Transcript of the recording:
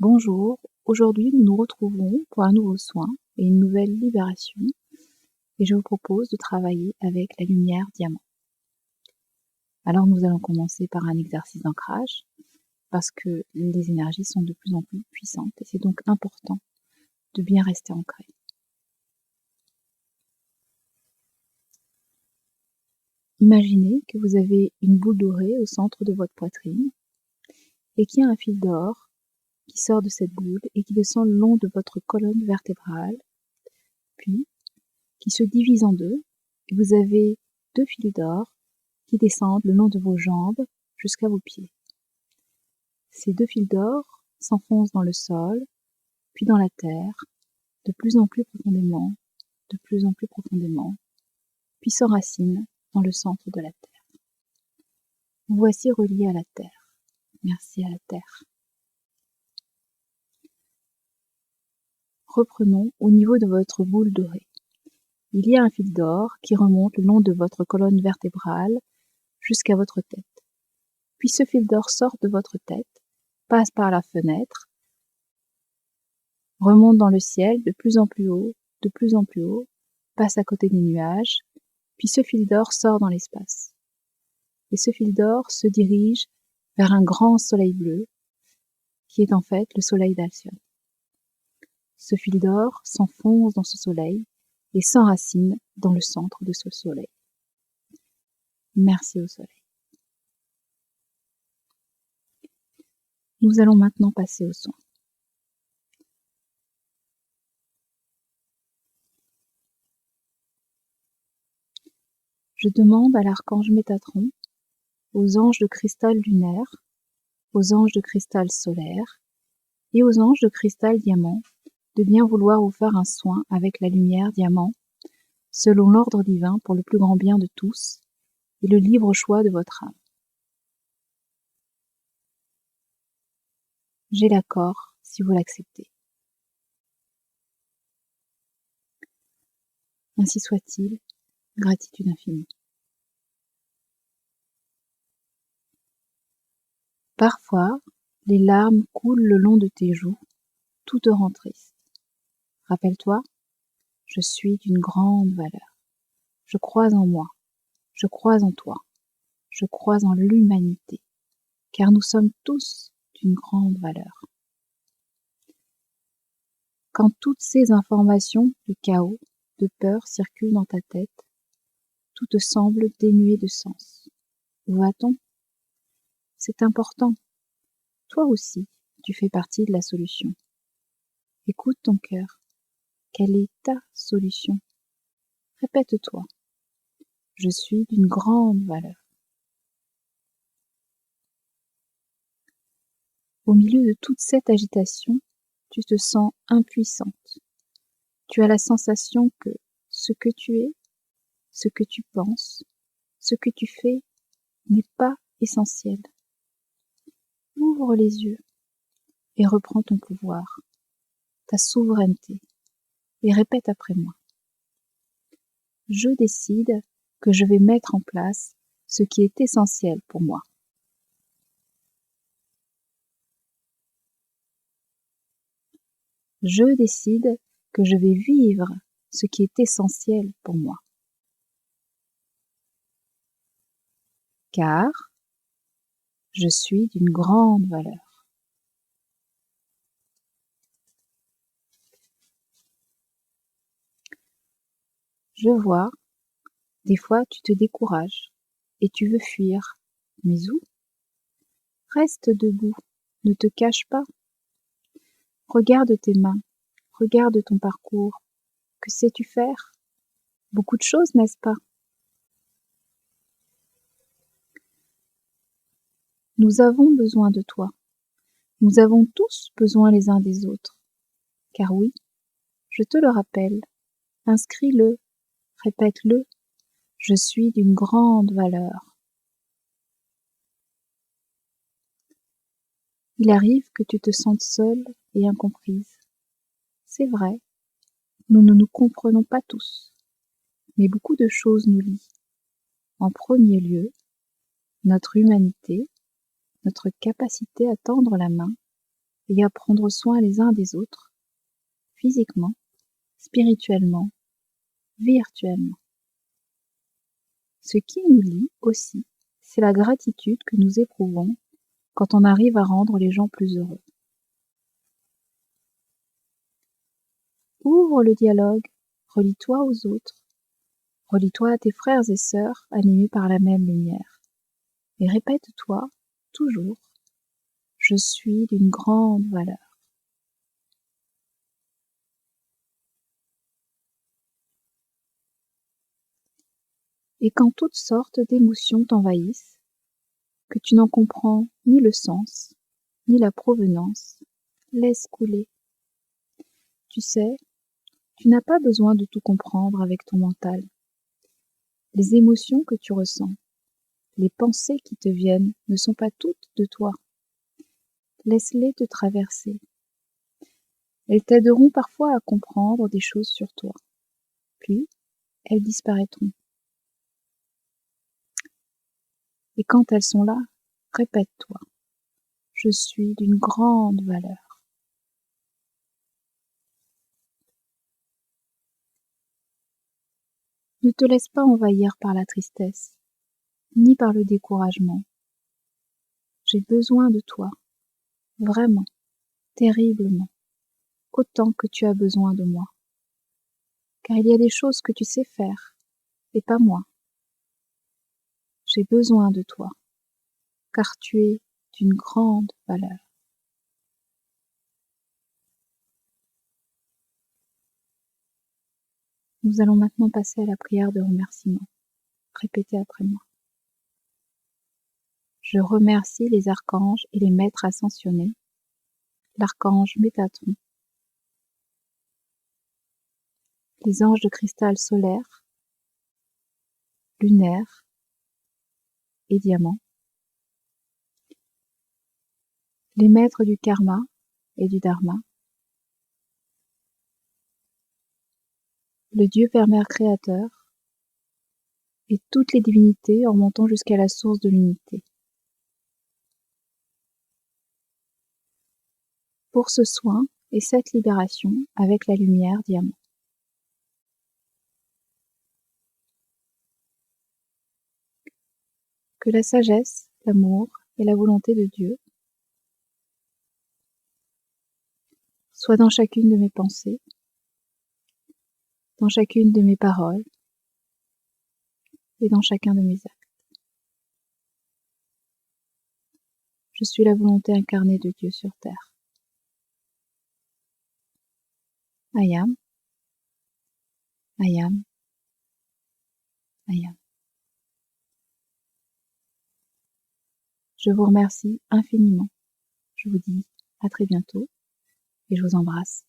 Bonjour, aujourd'hui nous nous retrouvons pour un nouveau soin et une nouvelle libération et je vous propose de travailler avec la lumière diamant. Alors nous allons commencer par un exercice d'ancrage parce que les énergies sont de plus en plus puissantes et c'est donc important de bien rester ancré. Imaginez que vous avez une boule dorée au centre de votre poitrine et qu'il y a un fil d'or qui sort de cette boule et qui descend le long de votre colonne vertébrale, puis qui se divise en deux, et vous avez deux fils d'or qui descendent le long de vos jambes jusqu'à vos pieds. Ces deux fils d'or s'enfoncent dans le sol, puis dans la terre, de plus en plus profondément, de plus en plus profondément, puis s'enracinent dans le centre de la terre. Vous voici relié à la terre. Merci à la terre. Reprenons au niveau de votre boule dorée. Il y a un fil d'or qui remonte le long de votre colonne vertébrale jusqu'à votre tête. Puis ce fil d'or sort de votre tête, passe par la fenêtre, remonte dans le ciel de plus en plus haut, de plus en plus haut, passe à côté des nuages, puis ce fil d'or sort dans l'espace. Et ce fil d'or se dirige vers un grand soleil bleu, qui est en fait le soleil d'Alcyone. Ce fil d'or s'enfonce dans ce soleil et s'enracine dans le centre de ce soleil. Merci au soleil. Nous allons maintenant passer au soin. Je demande à l'archange Métatron, aux anges de cristal lunaire, aux anges de cristal solaire et aux anges de cristal diamant de bien vouloir vous faire un soin avec la lumière diamant, selon l'ordre divin pour le plus grand bien de tous et le libre choix de votre âme. J'ai l'accord si vous l'acceptez. Ainsi soit-il, gratitude infinie. Parfois, les larmes coulent le long de tes joues, tout te rend triste. Rappelle-toi, je suis d'une grande valeur. Je crois en moi, je crois en toi, je crois en l'humanité, car nous sommes tous d'une grande valeur. Quand toutes ces informations de chaos, de peur circulent dans ta tête, tout te semble dénué de sens. Où va-t-on ? C'est important. Toi aussi, tu fais partie de la solution. Écoute ton cœur. Quelle est ta solution ? Répète-toi. Je suis d'une grande valeur. Au milieu de toute cette agitation, tu te sens impuissante. Tu as la sensation que ce que tu es, ce que tu penses, ce que tu fais n'est pas essentiel. Ouvre les yeux et reprends ton pouvoir, ta souveraineté, et répète après moi. Je décide que je vais mettre en place ce qui est essentiel pour moi. Je décide que je vais vivre ce qui est essentiel pour moi. Car je suis d'une grande valeur. Je vois, des fois tu te décourages et tu veux fuir. Mais où ? Reste debout, ne te cache pas. Regarde tes mains, regarde ton parcours. Que sais-tu faire ? Beaucoup de choses, n'est-ce pas ? Nous avons besoin de toi. Nous avons tous besoin les uns des autres. Car oui, je te le rappelle, inscris-le, répète-le, je suis d'une grande valeur. Il arrive que tu te sentes seule et incomprise. C'est vrai, nous ne nous comprenons pas tous, mais beaucoup de choses nous lient. En premier lieu, notre humanité, notre capacité à tendre la main, et à prendre soin les uns des autres, physiquement, spirituellement, virtuellement. Ce qui nous lie aussi, c'est la gratitude que nous éprouvons quand on arrive à rendre les gens plus heureux. Ouvre le dialogue, relie-toi aux autres, relie-toi à tes frères et sœurs animés par la même lumière, et répète-toi toujours « Je suis d'une grande valeur ». Et quand toutes sortes d'émotions t'envahissent, que tu n'en comprends ni le sens, ni la provenance, laisse couler. Tu sais, tu n'as pas besoin de tout comprendre avec ton mental. Les émotions que tu ressens, les pensées qui te viennent ne sont pas toutes de toi. Laisse-les te traverser. Elles t'aideront parfois à comprendre des choses sur toi. Puis, elles disparaîtront. Et quand elles sont là, répète-toi « Je suis d'une grande valeur ». Ne te laisse pas envahir par la tristesse, ni par le découragement. J'ai besoin de toi, vraiment, terriblement, autant que tu as besoin de moi. Car il y a des choses que tu sais faire, et pas moi. J'ai besoin de toi, car tu es d'une grande valeur. Nous allons maintenant passer à la prière de remerciement. Répétez après moi. Je remercie les archanges et les maîtres ascensionnés, l'archange Métatron, les anges de cristal solaire, lunaire et diamant, les maîtres du karma et du dharma, le Dieu Père-Mère créateur et toutes les divinités en remontant jusqu'à la source de l'unité. Pour ce soin et cette libération avec la lumière diamant. Que la sagesse, l'amour et la volonté de Dieu soient dans chacune de mes pensées, dans chacune de mes paroles et dans chacun de mes actes. Je suis la volonté incarnée de Dieu sur terre. I am, I am, I am. Je vous remercie infiniment. Je vous dis à très bientôt et je vous embrasse.